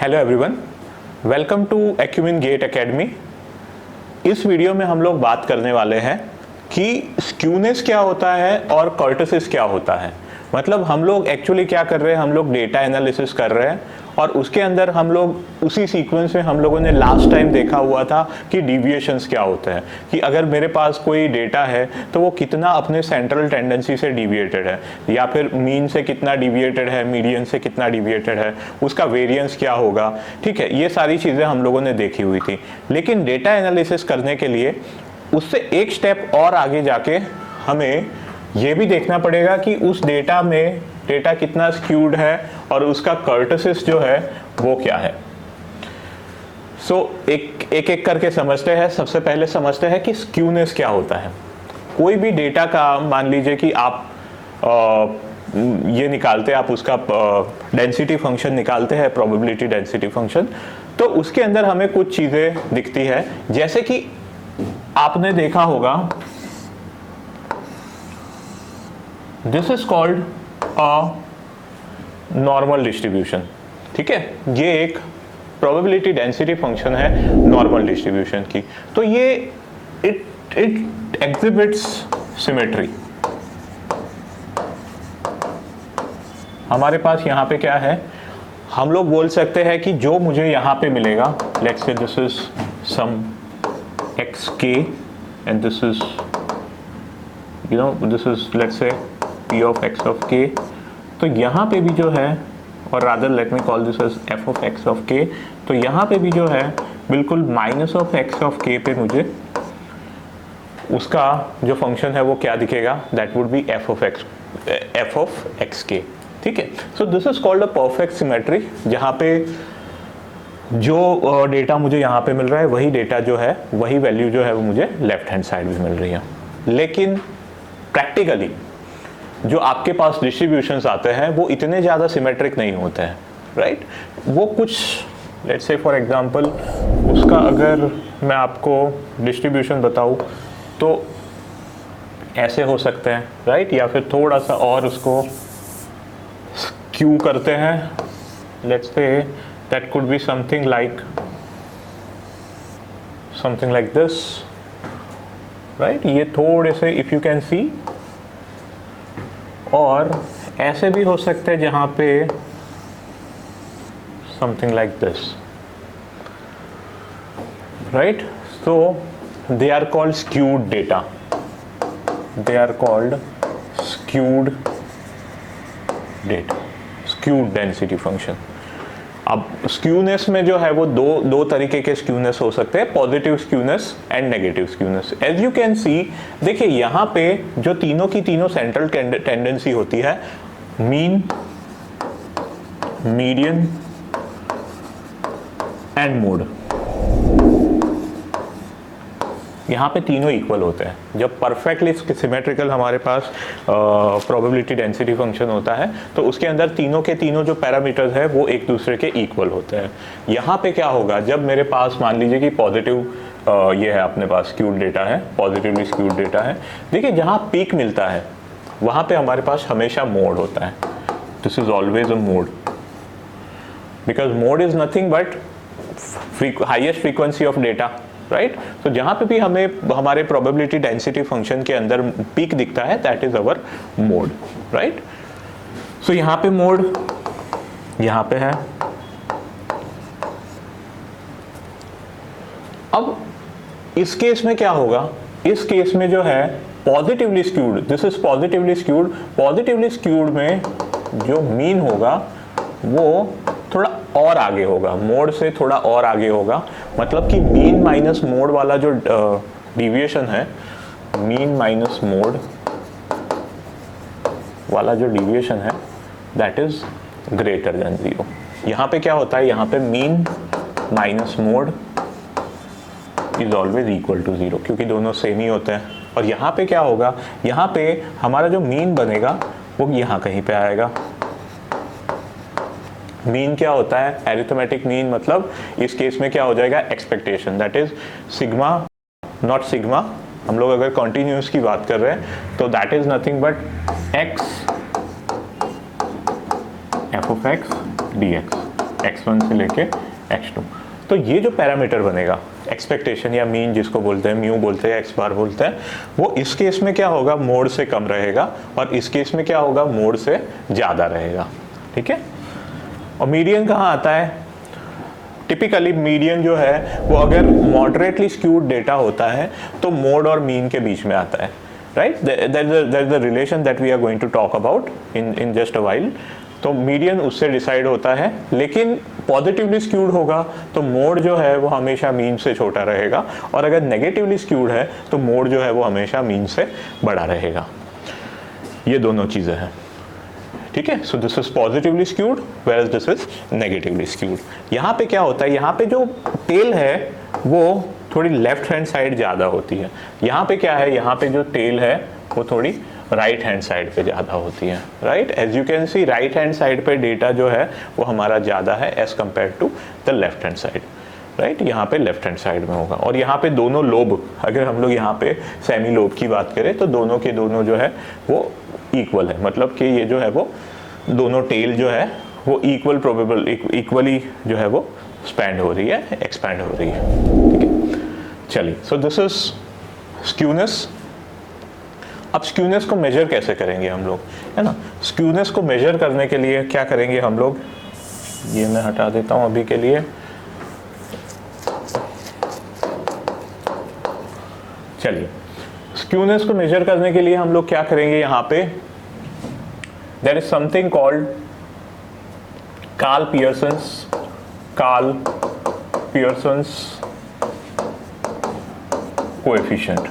Hello everyone, welcome to Acumen GATE Academy. इस video में हम लोग बात करने वाले हैं कि स्क्यूनेस क्या होता है और कर्टसिस क्या होता है। मतलब हम लोग एक्चुअली क्या कर रहे हैं, हम लोग डेटा एनालिसिस कर रहे हैं और उसके अंदर हम लोग उसी सीक्वेंस में हम लोगों ने लास्ट टाइम देखा हुआ था कि डिविएशंस क्या होते हैं, कि अगर मेरे पास कोई डेटा है तो वो कितना अपने सेंट्रल टेंडेंसी से डिविएटेड है, या फिर मीन से कितना डिविएटेड है, मीडियन से कितना डिविएटेड है, उसका वेरिएंस क्या होगा। ठीक है, ये सारी चीज़ें हम लोगों ने देखी हुई थी। लेकिन डेटा एनालिसिस करने के लिए उससे एक स्टेप और आगे जाके हमें ये भी देखना पड़ेगा कि उस डेटा में डेटा कितना स्क्यूड है और उसका कर्टसिस जो है वो क्या है। एक एक करके समझते हैं। सबसे पहले समझते हैं कि स्क्यूनेस क्या होता है। कोई भी डेटा का मान लीजिए कि आप ये निकालते हैं, आप उसका डेंसिटी फंक्शन निकालते हैं, प्रोबेबिलिटी डेंसिटी फंक्शन, तो उसके अंदर हमें कुछ चीज़ें दिखती है। जैसे कि आपने देखा होगा, this is called a normal distribution. ठीक है, ये एक प्रोबेबिलिटी डेंसिटी फंक्शन है नॉर्मल डिस्ट्रीब्यूशन की। तो ये इट एग्जिबिट्स सिमेट्री। हमारे पास यहाँ पे क्या है, हम लोग बोल सकते हैं कि जो मुझे यहाँ पे मिलेगा, let's say this is some X K and this is this is let's say p of x of k। तो यहाँ पे भी जो है, और rather let me call this as f of x of k, तो यहाँ पे भी जो है बिल्कुल minus of x of k पे मुझे उसका जो फंक्शन है वो क्या दिखेगा, that would B f of x k। ठीक है, so this is called a perfect symmetry, जहाँ पे जो डेटा मुझे यहाँ पे मिल रहा है वही डेटा जो है, वही वैल्यू जो है वो मुझे लेफ्ट हैंड साइड भी मिल रही है। लेकिन प्रैक्टिकली जो आपके पास डिस्ट्रीब्यूशंस आते हैं वो इतने ज़्यादा सिमेट्रिक नहीं होते हैं, राइट। वो कुछ लेट्स से फॉर एग्जांपल उसका अगर मैं आपको डिस्ट्रीब्यूशन बताऊँ तो ऐसे हो सकते हैं, राइट, या फिर थोड़ा सा और उसको स्क्यू करते हैं। Let's say that could be something like this, right. ये थोड़े से इफ यू कैन सी, और ऐसे भी हो सकते हैं जहां पे something like this, right. So they are called skewed data, they are called skewed data, skewed density function. अब स्क्यूनेस में जो है वो दो तरीके के स्क्यूनेस हो सकते हैं, positive skewness and negative skewness. As you can see, देखिए यहाँ पे जो तीनों की तीनों सेंट्रल टेंडेंसी होती है, मीन, मीडियन एंड मोड, यहाँ पे तीनों इक्वल होते हैं। जब परफेक्टली सिमेट्रिकल हमारे पास प्रोबेबिलिटी डेंसिटी फंक्शन होता है तो उसके अंदर तीनों के तीनों जो पैरामीटर्स है वो एक दूसरे के इक्वल होते हैं। यहाँ पे क्या होगा, जब मेरे पास मान लीजिए कि पॉजिटिव ये है, अपने पास स्क्यूड डेटा है, पॉजिटिवली स्क्यूड डेटा है, देखिए जहाँ पीक मिलता है वहाँ पे हमारे पास हमेशा मोड होता है। This is always a mode, because mode is nothing but highest frequency of data, right. तो जहां पे भी हमें हमारे प्रोबेबिलिटी डेंसिटी फंक्शन के अंदर पीक दिखता है, that is our mode, right. So यहाँ पे मोड यहाँ पे है। अब इस केस में क्या होगा, इस केस में जो है positively skewed, this is positively skewed. Positively skewed में जो मीन होगा वो थोड़ा और आगे होगा, मोड से थोड़ा और आगे होगा। मतलब कि मीन माइनस मोड वाला जो डिविएशन है, मीन माइनस मोड वाला जो डिविएशन है, दैट इज ग्रेटर देन 0। यहाँ पे क्या होता है, यहाँ पे mean minus mode is always equal to 0, क्योंकि दोनों सेम ही होते हैं। और यहाँ पे क्या होगा, यहाँ पे हमारा जो मीन बनेगा वो यहाँ कहीं पे आएगा। मीन क्या होता है, एरिथमेटिक मीन, मतलब इस केस में क्या हो जाएगा, expectation, that is sigma not sigma. हम लोग अगर कॉन्टिन्यूस की बात कर रहे हैं तो that is nothing but x F of x D x. x1 से लेके x2। तो ये जो पैरामीटर बनेगा एक्सपेक्टेशन या मीन जिसको बोलते हैं, म्यू बोलते हैं, एक्स बार बोलते हैं, वो इस केस में क्या होगा, मोड से कम रहेगा, और इस केस में क्या होगा, मोड से ज़्यादा रहेगा। ठीक है। और मीडियन कहाँ आता है? टिपिकली मीडियन जो है वो अगर मॉडरेटली स्क्यूड डेटा होता है तो मोड और मीन के बीच में आता है, right. That is the relation that we are going to talk about in just a while. तो मीडियन उससे डिसाइड होता है, लेकिन पॉजिटिवली स्क्यूड होगा तो मोड जो है वो हमेशा मीन से छोटा रहेगा, और अगर नेगेटिवली स्क्यूड है तो मोड जो है वो हमेशा मीन से बड़ा रहेगा। ये दोनों चीज़ें हैं। ठीक है। So this is positively skewed where this is negatively skewed. यहाँ पे क्या होता है, यहाँ पे जो टेल है वो थोड़ी लेफ्ट हैंड साइड ज़्यादा होती है। यहाँ पे क्या है, यहाँ पे जो टेल है वो थोड़ी राइट हैंड साइड पे ज़्यादा होती है, right. As you can see right hand side पे डेटा जो है वो हमारा ज़्यादा है as compare to the left hand side, right. यहाँ पे लेफ्ट हैंड साइड में होगा। और यहाँ पे दोनों लोब, अगर हम लोग यहाँ पे सेमी लोब की बात करें तो दोनों के दोनों जो है वो इक्वल है, मतलब कि ये जो है वो दोनों टेल जो है वो इक्वली जो है वो स्पैंड हो रही है, एक्सपैंड हो रही है। ठीक है। चलिए, सो दिस इज स्क्यूनेस। अब स्क्यूनेस को मेजर कैसे करेंगे हम लोग, है ना। स्क्यूनेस को मेजर करने के लिए क्या करेंगे हम लोग, ये मैं हटा देता हूं अभी के लिए। चलिए, स्क्यूनेस को मेजर करने के लिए हम लोग क्या करेंगे, यहाँ पे there is something called Karl Pearson's coefficient,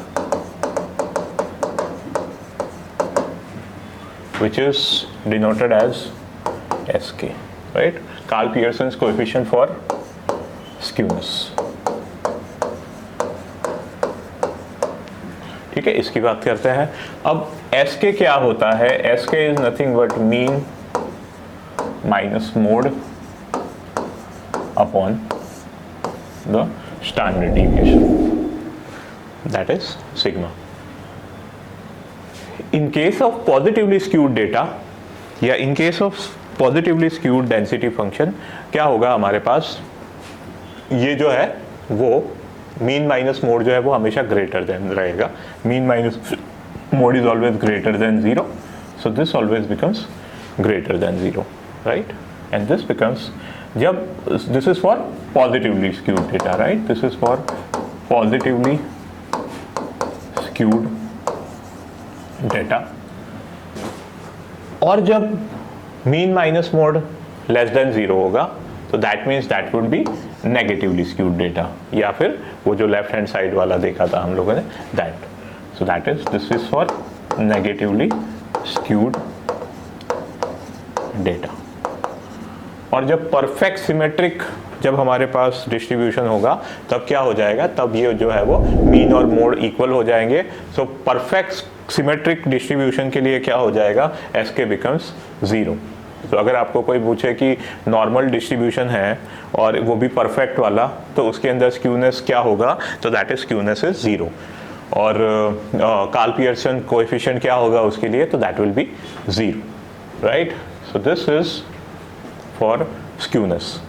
which is denoted as SK, right? Karl Pearson's coefficient for skewness. ठीक है, इसकी बात करते हैं। अब SK क्या होता है? SK is nothing but mean minus mode upon the standard deviation, that is sigma. In case of positively skewed data या in case of positively skewed density function क्या होगा हमारे पास, ये जो है वो मीन माइनस मोड जो है वो हमेशा ग्रेटर देन रहेगा। Mean minus mode is always greater than zero, so this always becomes greater than zero, right. And this becomes, जब this is for positively skewed data, right, this is for positively skewed data. और जब mean minus mode less than zero होगा तो that means that would be negatively skewed data, या फिर वो जो left hand side वाला देखा था हम लोगों ने, that. So that is, this is for negatively skewed data. और जब परफेक्ट सिमेट्रिक जब हमारे पास डिस्ट्रीब्यूशन होगा तब क्या हो जाएगा, तब ये जो है वो मीन और मोड इक्वल हो जाएंगे। सो परफेक्ट सिमेट्रिक डिस्ट्रीब्यूशन के लिए क्या हो जाएगा, SK बिकम्स जीरो। तो अगर आपको कोई पूछे कि नॉर्मल डिस्ट्रीब्यूशन है और वो भी परफेक्ट वाला, तो उसके अंदर स्क्यूनेस क्या होगा, तो that is skewness is zero. और कार्ल पियर्सन कोएफिशिएंट क्या होगा उसके लिए, तो that will be zero, right. So this is for skewness.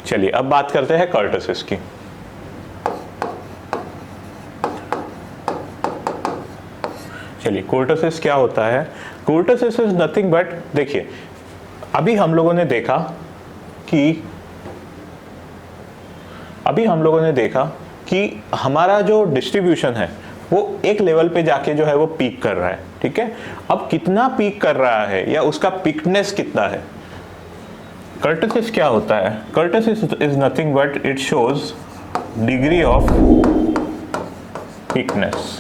चलिए, अब बात करते हैं कर्टसिस की। चलिए, कर्टसिस क्या होता है? कर्टसिस इज नथिंग बट, देखिए अभी हम लोगों ने देखा कि हमारा जो डिस्ट्रीब्यूशन है वो एक लेवल पे जाके जो है वो पीक कर रहा है, ठीक है। अब कितना पीक कर रहा है या उसका पीकनेस कितना है, कर्टसिस क्या होता है? Kurtosis is nothing but it shows degree of peakedness,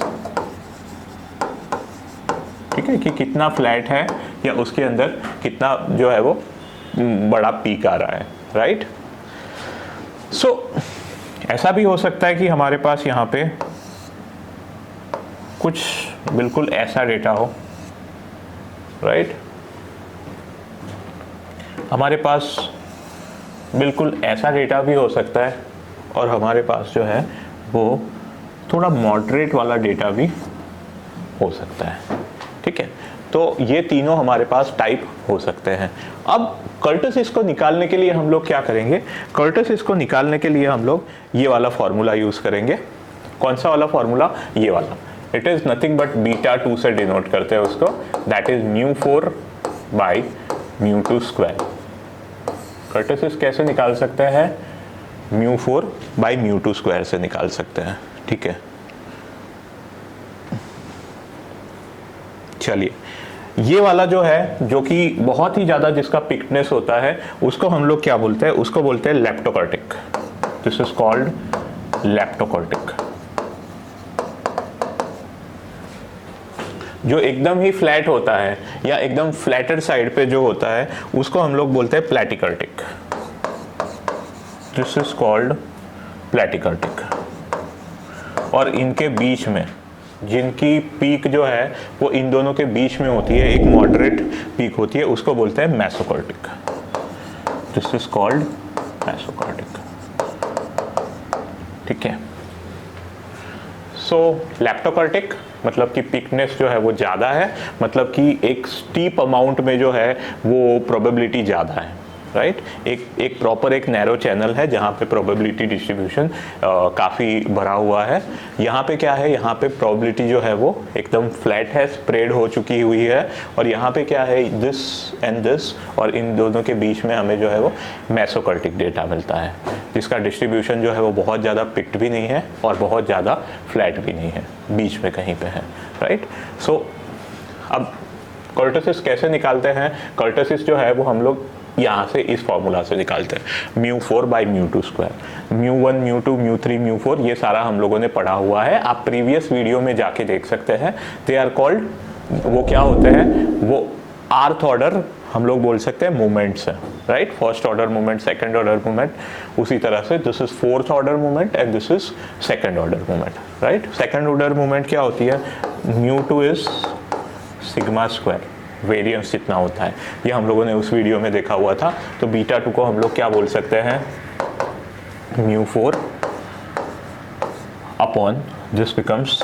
ठीक है, कि कितना फ्लैट है या उसके अंदर कितना जो है वो बड़ा पीक आ रहा है, राइट। सो ऐसा भी हो सकता है कि हमारे पास यहाँ पे कुछ बिल्कुल ऐसा डेटा हो, राइट। हमारे पास बिल्कुल ऐसा डेटा भी हो सकता है और हमारे पास जो है वो थोड़ा मॉडरेट वाला डेटा भी हो सकता है, ठीक है। तो ये तीनों हमारे पास टाइप हो सकते हैं। अब कर्टसिस को निकालने के लिए हम लोग क्या करेंगे, कर्टसिस को निकालने के लिए हम लोग ये वाला फॉर्मूला यूज करेंगे। कौन सा वाला फॉर्मूला, ये वाला। इट इज नथिंग बट β2 से डिनोट करते हैं उसको, दैट इज μ4 बाई μ2 स्क्वायर। कर्टसिस कैसे निकाल सकते हैं, μ4 बाई μ2 स्क्वायर से निकाल सकते हैं, ठीक है। चलिए, ये वाला जो है, जो कि बहुत ही ज्यादा जिसका पिक्टनेस होता है, उसको हम लोग क्या बोलते हैं, उसको बोलते हैं leptokurtic. This is called leptokurtic. जो एकदम ही फ्लैट होता है या एकदम फ्लैटर साइड पे जो होता है, उसको हम लोग बोलते हैं platykurtic. This is called platykurtic. और इनके बीच में जिनकी पीक जो है वो इन दोनों के बीच में होती है, एक मॉडरेट पीक होती है, उसको बोलते हैं मेसोकॉर्टिक। दिस इज कॉल्ड मेसोकॉर्टिक, ठीक है। सो लेप्टोकॉर्टिक मतलब कि पिकनेस जो है वो ज़्यादा है, मतलब कि एक स्टीप अमाउंट में जो है वो प्रोबेबिलिटी ज़्यादा है, राइट। एक प्रॉपर एक नैरो चैनल है जहाँ पे प्रोबेबिलिटी डिस्ट्रीब्यूशन काफ़ी भरा हुआ है। यहाँ पे क्या है, यहाँ पे प्रोबेबिलिटी जो है वो एकदम फ्लैट है, स्प्रेड हो चुकी हुई है। और यहाँ पे क्या है, दिस एंड दिस, और इन दोनों के बीच में हमें जो है वो मेसोकॉर्टिक डेटा मिलता है, जिसका डिस्ट्रीब्यूशन जो है वो बहुत ज़्यादा पिक्ड भी नहीं है और बहुत ज़्यादा फ्लैट भी नहीं है, बीच में कहीं पे है, राइट। सो अब कर्टसिस कैसे निकालते हैं, कर्टसिस जो है वो हम लोग यहाँ से इस फॉर्मूला से निकालते हैं, μ4 बाई μ2 स्क्वायर। μ1 μ2 μ3 μ4 ये सारा हम लोगों ने पढ़ा हुआ है, आप प्रीवियस वीडियो में जाके देख सकते हैं। दे आर कॉल्ड, वो क्या होते हैं, वो आर्थ ऑर्डर हम लोग बोल सकते हैं मोमेंट्स है, right. First order moment, second order moment, उसी तरह से this is fourth order moment and this is second order moment, right. Second order moment क्या होती है, μ2 इज सिग्मा स्क्वायर, वेरिएंस जितना होता है, ये हम लोगों ने उस वीडियो में देखा हुआ था। तो β2 को हम लोग क्या बोल सकते हैं, μ4 upon this becomes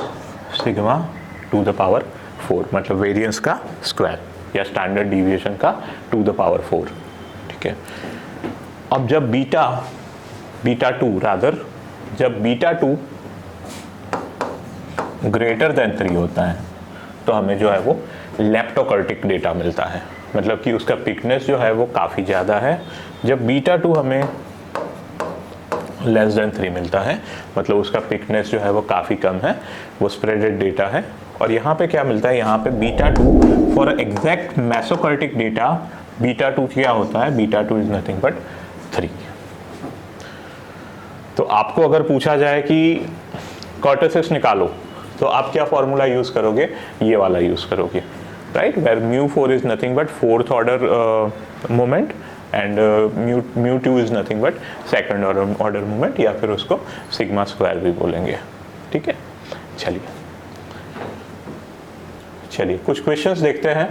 sigma to the power 4, मतलब वेरिएंस का स्क्वायर या स्टैंडर्ड डिविएशन का टू द पावर 4, ठीक है। अब जब β2 रादर जब β2 ग्रेटर देन 3 होता है तो हमें जो है वो लेप्टोकर्टिक डेटा मिलता है, मतलब कि उसका पिकनेस जो है वो काफ़ी ज़्यादा है। जब β2 हमें लेस देन 3 मिलता है, मतलब उसका पिकनेस जो है वो काफ़ी कम है, वो स्प्रेडेड डेटा है। और यहाँ पे क्या मिलता है, यहाँ पे β2 फॉर एग्जैक्ट मेसोकर्टिक डेटा, β2 क्या होता है, β2 इज नथिंग बट 3। तो आपको अगर पूछा जाए कि कर्टसिस निकालो, तो आप क्या फॉर्मूला यूज करोगे, ये वाला यूज करोगे, right, where μ4 is nothing but fourth order moment and μ2 is nothing but second order moment, या फिर उसको सिग्मा स्क्वायर भी बोलेंगे, ठीक है। चलिए कुछ क्वेश्चंस देखते हैं।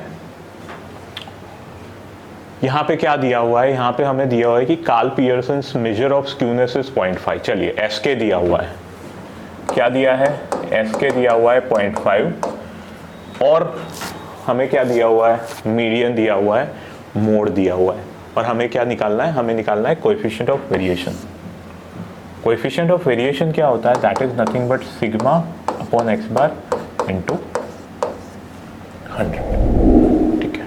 यहाँ पे क्या दिया हुआ है, यहाँ पे हमें दिया हुआ है कि Karl Pearson's measure of skewness is 0.5। चलिए SK दिया हुआ है, क्या दिया है, SK दिया हुआ है 0.5, और हमें क्या दिया हुआ है, मीडियन दिया हुआ है, मोड दिया हुआ है, और हमें क्या निकालना है, हमें निकालना है coefficient of variation. Coefficient of variation क्या होता है, that is nothing but sigma upon x bar into 100, ठीक है।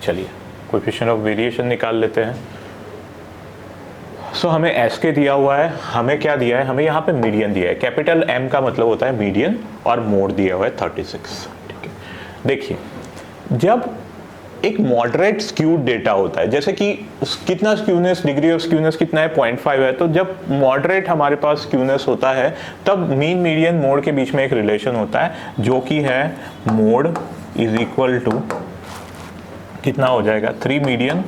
चलिए कोएफिशिएंट ऑफ वेरिएशन निकाल लेते हैं। सो हमें SK दिया हुआ है, हमें क्या दिया है, हमें यहाँ पे मीडियन दिया है, कैपिटल M का मतलब होता है मीडियन, और मोड दिया हुआ है 36, ठीक है। देखिए जब एक मॉडरेट स्क्यूड डेटा होता है, जैसे कि कितना स्क्यूनेस, डिग्री ऑफ स्क्यूनेस कितना है, 0.5 है, तो जब मॉडरेट हमारे पास स्क्यूनेस होता है तब मीन मीडियन मोड के बीच में एक रिलेशन होता है, जो कि है मोड इज इक्वल टू कितना हो जाएगा, 3 मीडियन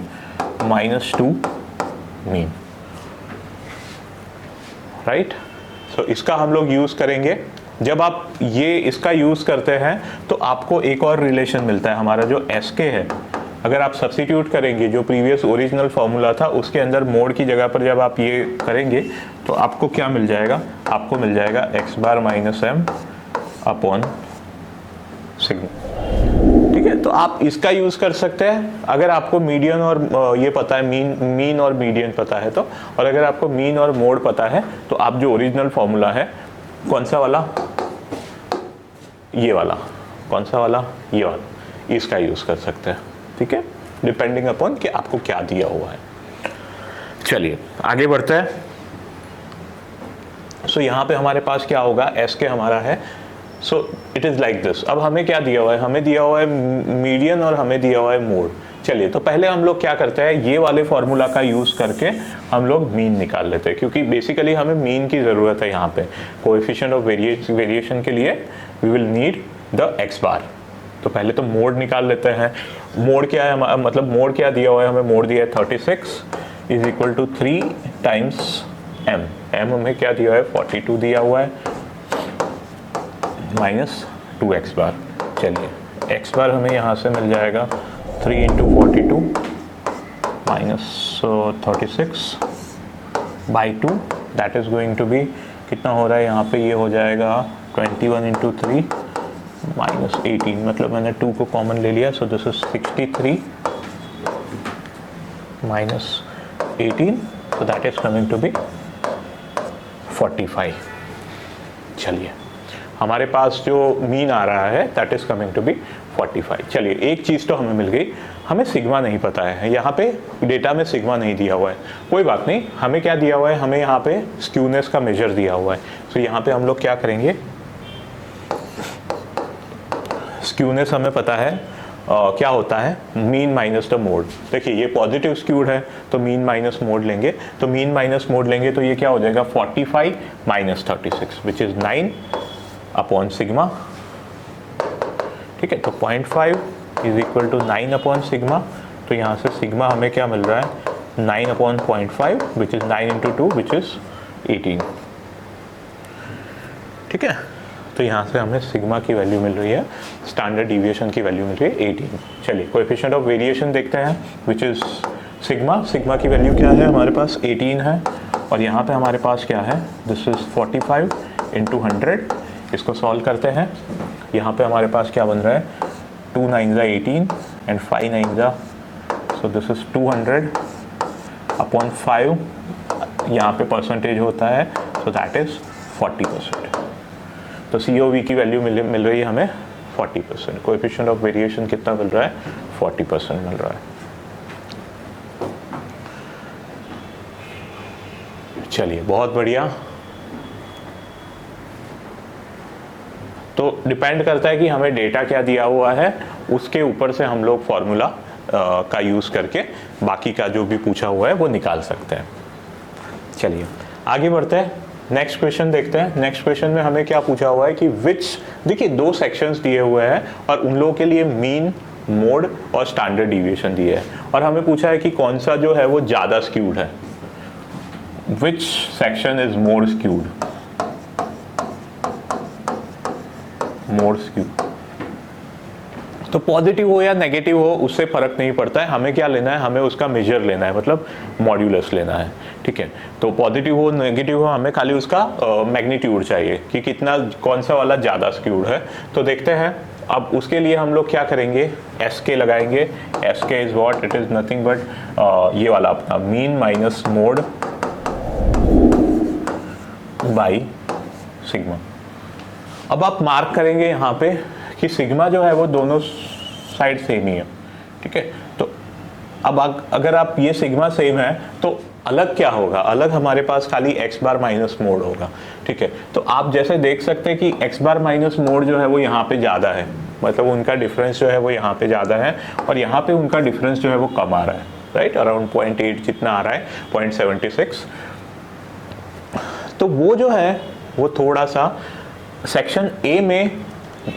माइनस 2 मीन, राइट। सो इसका हम लोग यूज करेंगे। जब आप ये इसका यूज करते हैं तो आपको एक और रिलेशन मिलता है, हमारा जो SK है, अगर आप सब्स्टिट्यूट करेंगे जो प्रीवियस ओरिजिनल फॉर्मूला था उसके अंदर मोड की जगह पर जब आप ये करेंगे तो आपको क्या मिल जाएगा, आपको मिल जाएगा x बार माइनस m अपॉन सिग्मा, ठीक है। तो आप इसका यूज कर सकते हैं अगर आपको मीडियन और ये पता है, मीन और मीडियन पता है तो, और अगर आपको मीन और मोड पता है तो आप जो ओरिजिनल फॉर्मूला है, कौन सा वाला, ये वाला, कौन सा वाला, ये वाला, इसका यूज कर सकते हैं। ठीक है, डिपेंडिंग अपॉन कि आपको क्या दिया हुआ है। चलिए आगे बढ़ते हैं। सो यहाँ पे हमारे पास क्या होगा, एस के हमारा है, so it is like this. अब हमें क्या दिया हुआ है, हमें दिया हुआ है मीडियन और हमें दिया हुआ है मोड। चलिए तो पहले हम लोग क्या करते हैं, ये वाले फॉर्मूला का यूज़ करके हम लोग मीन निकाल लेते हैं, क्योंकि बेसिकली हमें मीन की ज़रूरत है यहाँ पे। कोएफिशिएंट ऑफ वेरिएशन के लिए we will need the X bar. तो पहले तो मोड निकाल लेते हैं। मोड क्या है, मतलब मोड क्या दिया हुआ है, हमें मोड दिया है 36 is equal to 3 times M. M हमें क्या दिया है, 42 दिया हुआ है, माइनस 2x बार। चलिए x बार हमें यहाँ से मिल जाएगा 3 into 42 minus 36 by 2, that is going to be, कितना हो रहा है यहाँ पे, ये हो जाएगा 21 इंटू 3 माइनस 18, मतलब मैंने 2 को कॉमन ले लिया, सो this is 63 minus 18, so that is coming to be 45। चलिए हमारे पास जो मीन आ रहा है that is coming to be 45। चलिए एक चीज़ तो हमें मिल गई, हमें सिग्मा नहीं पता है, यहाँ पे डेटा में सिग्मा नहीं दिया हुआ है। कोई बात नहीं, हमें क्या दिया हुआ है, हमें यहाँ पे स्क्यूनेस का मेजर दिया हुआ है। तो यहाँ पे हम लोग क्या करेंगे, स्क्यूनेस हमें पता है क्या होता है, मीन माइनस द मोड। देखिए ये पॉजिटिव स्क्यूड है तो मीन माइनस मोड लेंगे, तो मीन माइनस मोड लेंगे तो ये क्या हो जाएगा, 45 minus 36 which is 9 upon sigma. ठीक है, तो 0.5 is equal to 9 upon sigma. तो यहाँ से सिग्मा हमें क्या मिल रहा है, 9 upon 0.5 which is 9 into 2 which is 18। ठीक है, तो यहाँ से हमें सिग्मा की वैल्यू मिल रही है, स्टैंडर्ड डिविएशन की वैल्यू मिल रही है 18। चलिए कोएफिशिएंट ऑफ वेरिएशन देखते हैं विच इज सिग्मा। सिग्मा की वैल्यू क्या है, हमारे पास 18 है, और यहाँ पे हमारे पास क्या है, दिस इज 45 इंटू 100। इसको सॉल्व करते हैं, यहाँ पे हमारे पास क्या बन रहा है, 2 9 ज़ा 18 एंड 5 9 ज़ा, सो दिस इज 200 अपॉन 5, यहाँ पे परसेंटेज होता है, सो दैट इज 40%। तो COV की वैल्यू मिल रही है हमें 40%। कोएफिशिएंट ऑफ वेरिएशन कितना मिल रहा है, 40% मिल रहा है। चलिए बहुत बढ़िया। तो डिपेंड करता है कि हमें डेटा क्या दिया हुआ है, उसके ऊपर से हम लोग फॉर्मूला का यूज़ करके बाकी का जो भी पूछा हुआ है वो निकाल सकते हैं। चलिए आगे बढ़ते हैं, नेक्स्ट क्वेश्चन देखते हैं। नेक्स्ट क्वेश्चन में हमें क्या पूछा हुआ है कि विच, देखिए 2 सेक्शंस दिए हुए हैं और उन लोगों के लिए मीन, मोड और स्टैंडर्ड डिविएशन दिए है, और हमें पूछा है कि कौन सा जो है वो ज़्यादा स्क्यूड है, which section is more skewed, more skewed. तो पॉजिटिव हो या नेगेटिव हो उससे फर्क नहीं पड़ता है, हमें क्या लेना है, हमें उसका मेजर लेना है, मतलब मॉड्यूलस लेना है। ठीक है, तो पॉजिटिव हो नेगेटिव हो, हमें खाली उसका मैग्नीट्यूड चाहिए कि कितना, कौन सा वाला ज़्यादा स्क्यूड है। तो देखते हैं, अब उसके लिए हम लोग क्या करेंगे, एस के लगाएंगे। एस के is what, it is nothing but ये वाला अपना mean minus mode by sigma. अब आप मार्क करेंगे यहाँ पे कि सिग्मा जो है वो दोनों साइड सेम ही है। ठीक है, तो अब अगर आप ये सिग्मा सेम है तो अलग क्या होगा, अलग हमारे पास खाली एक्स बार माइनस मोड होगा। ठीक है, तो आप जैसे देख सकते हैं कि एक्स बार माइनस मोड जो है वो यहाँ पे ज़्यादा है, मतलब उनका डिफरेंस जो है वो यहाँ पे ज़्यादा है, और यहाँ पे उनका डिफरेंस जो है वो कम आ रहा है, राइट, अराउंड 0.8 जितना आ रहा है, 0.76। तो वो जो है वो थोड़ा सा सेक्शन ए में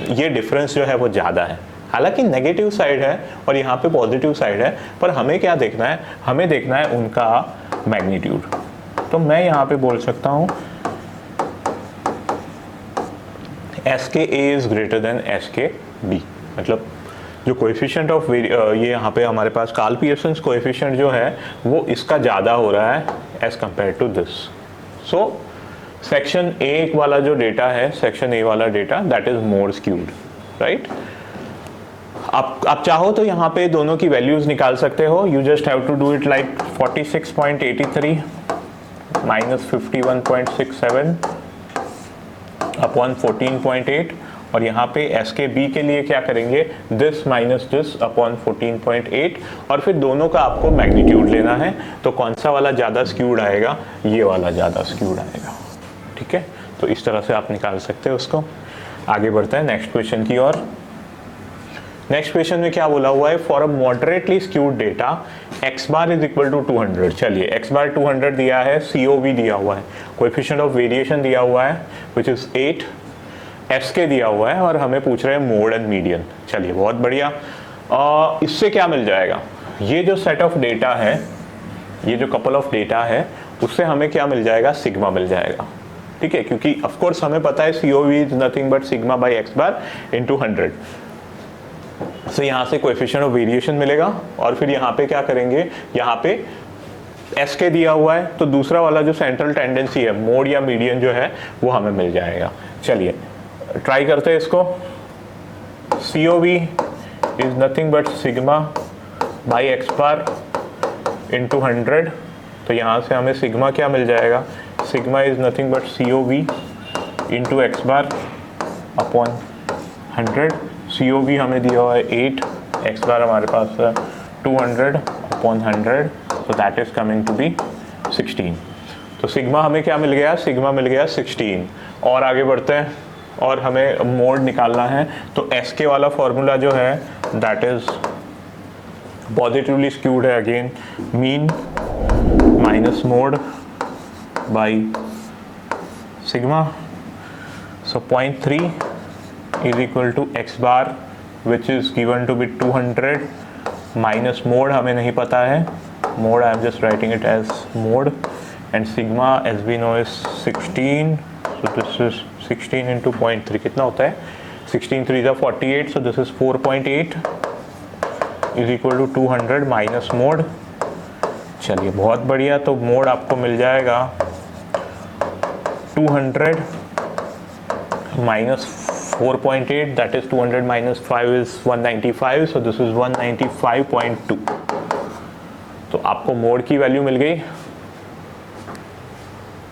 ये डिफरेंस जो है वो ज़्यादा है, हालांकि नेगेटिव साइड है और यहाँ पे पॉजिटिव साइड है, पर हमें क्या देखना है, हमें देखना है उनका मैग्नीट्यूड। तो मैं यहाँ पे बोल सकता हूँ एस के ए इज ग्रेटर देन एस के बी, मतलब जो कोएफिशिएंट ऑफ ये यहाँ पे हमारे पास कार्ल पियर्सन्स कोएफिशिएंट जो है वो इसका ज़्यादा हो रहा है as compare to this. So section A वाला जो डेटा है, सेक्शन ए वाला data that is more skewed, right. आप चाहो तो यहाँ पे दोनों की वैल्यूज निकाल सकते हो। You just have to do it like 46.83 minus 51.67 upon 14.8, और यहाँ पे एस के बी के लिए क्या करेंगे, दिस माइनस दिस अपॉन 14.8, और फिर दोनों का आपको मैग्नीट्यूड लेना है। तो कौन सा वाला ज़्यादा स्क्यूड आएगा, ये वाला ज़्यादा स्क्यूड आएगा। ठीक है, तो इस तरह से आप निकाल सकते हैं उसको। आगे बढ़ते हैं नेक्स्ट क्वेश्चन की ओर। नेक्स्ट क्वेश्चन में क्या बोला हुआ है, for a moderately skewed data x bar is equal to 200। चलिए x बार 200 दिया है, COV दिया हुआ है, कोएफिशिएंट ऑफ वेरिएशन दिया हुआ है विच इज 8, SK दिया हुआ है, और हमें पूछ रहे हैं मोड एंड मीडियन। चलिए बहुत बढ़िया। इससे क्या मिल जाएगा, ये जो सेट ऑफ डेटा है, ये जो कपल ऑफ डेटा है, उससे हमें क्या मिल जाएगा, सिग्मा मिल जाएगा। ठीक है, क्योंकि ऑफ कोर्स हमें पता है COV is nothing but sigma by x bar into 100। तो यहाँ से कोएफिशिएंट ऑफ वेरिएशन मिलेगा, और फिर यहाँ पे क्या करेंगे, यहाँ पे SK दिया हुआ है, तो दूसरा वाला जो सेंट्रल टेंडेंसी है, मोड या मीडियन जो है, वो हमें मिल जाएगा। चलिए ट्राई करते हैं इसको। COV is nothing but sigma by x bar into 100। तो यहाँ से हमें सिग्मा क्या मिल जाएगा, sigma is nothing but COV into x bar upon 100। COV हमें दिया हुआ है 8, x बार हमारे पास है 200 अपॉन 100, तो that is coming to be 16। तो सिग्मा हमें क्या मिल गया, सिग्मा मिल गया 16। और आगे बढ़ते हैं, और हमें मोड निकालना है। तो SK वाला फॉर्मूला जो है दैट इज पॉजिटिवली स्क्यूड है, again mean minus mode by sigma. So 0.3 is equal to x bar which is given to be 200 minus mode हमें नहीं पता है, mode I am just writing it as mode, and sigma as we know is 16, so this is 16 into 0.3 कितना होता है, 16 3 is 48, so this is 4.8 is equal to 200 minus mode। चलिए बहुत बढ़िया। तो मोड आपको मिल जाएगा 200 minus 4.8, that is 200 minus 5 is 195, so this is 195.2। तो आपको मोड की वैल्यू मिल गई।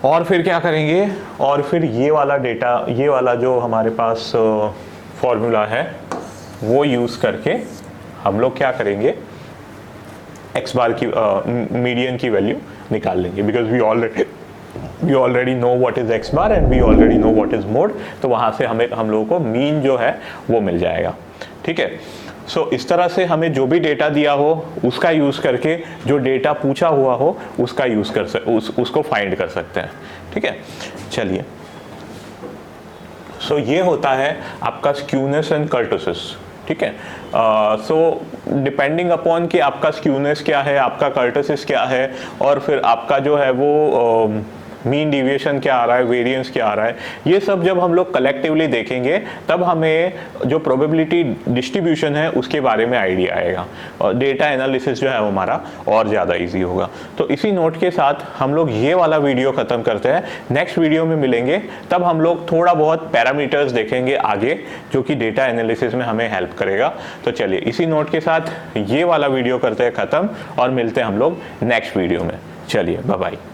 और फिर क्या करेंगे, और फिर ये वाला डेटा, ये वाला जो हमारे पास फॉर्मूला है, वो यूज करके हम लोग क्या करेंगे, x बार की मीडियन की वैल्यू निकाल लेंगे, because we already know what is x bar and we already know what is mode। तो वहाँ से हम लोगों को मीन जो है वो मिल जाएगा। ठीक है, सो इस तरह से हमें जो भी डेटा दिया हो उसका यूज़ करके, जो डेटा पूछा हुआ हो उसका यूज़ उसको फाइंड कर सकते हैं। ठीक है, चलिए। सो ये होता है आपका स्क्यूनेस एंड कर्टोसिस। ठीक है, सो डिपेंडिंग अपॉन कि आपका स्क्यूनेस क्या है, आपका कर्टोसिस क्या है, और फिर आपका जो है वो मीन डिविएशन क्या आ रहा है, वेरिएंस क्या आ रहा है, ये सब जब हम लोग कलेक्टिवली देखेंगे तब हमें जो प्रोबेबिलिटी डिस्ट्रीब्यूशन है उसके बारे में आइडिया आएगा, और डेटा एनालिसिस जो है वो हमारा और ज़्यादा इजी होगा। तो इसी नोट के साथ हम लोग ये वाला वीडियो ख़त्म करते हैं। नेक्स्ट वीडियो में मिलेंगे, तब हम लोग थोड़ा बहुत पैरामीटर्स देखेंगे आगे, जो कि डेटा एनालिसिस में हमें हेल्प करेगा। तो चलिए इसी नोट के साथ ये वाला वीडियो करते हैं ख़त्म, और मिलते हैं हम लोग नेक्स्ट वीडियो में। चलिए बाय बाय।